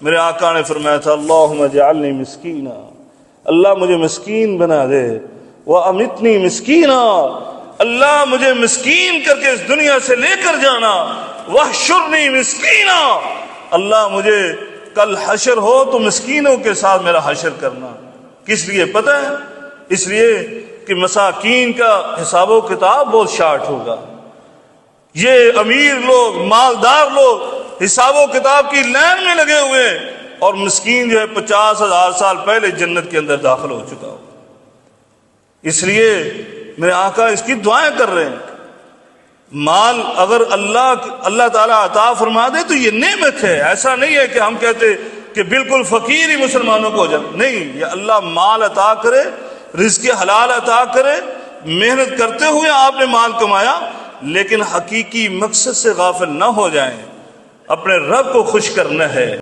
میرے آقا نے فرمایا تھا اللہم اجعلنی مسکینا، اللہ مجھے مسکین بنا دے، وَأَمِتْنِي مِسْكِينًا، اللہ مجھے مسکین کر کے اس دنیا سے لے کر جانا، وَاحْشُرْنِي مِسْكِينًا، اللہ مجھے کل حشر ہو تو مسکینوں کے ساتھ میرا حشر کرنا۔ کس لیے پتہ ہے؟ اس لیے کہ مساکین کا حساب و کتاب بہت شارٹ ہوگا۔ یہ امیر لوگ، مالدار لوگ حساب و کتاب کی لائن میں لگے ہوئے ہیں، اور مسکین جو ہے 50,000 سال پہلے جنت کے اندر داخل ہو چکا ہو۔ اس لیے میرے آقا اس کی دعائیں کر رہے ہیں۔ مال اگر اللہ تعالیٰ عطا فرما دے تو یہ نعمت ہے، ایسا نہیں ہے کہ ہم کہتے کہ بالکل فقیر ہی مسلمانوں کو ہو جائے، نہیں، یہ اللہ مال عطا کرے، رزق حلال عطا کرے، محنت کرتے ہوئے آپ نے مال کمایا، لیکن حقیقی مقصد سے غافل نہ ہو جائیں، اپنے رب کو خوش کرنا ہے۔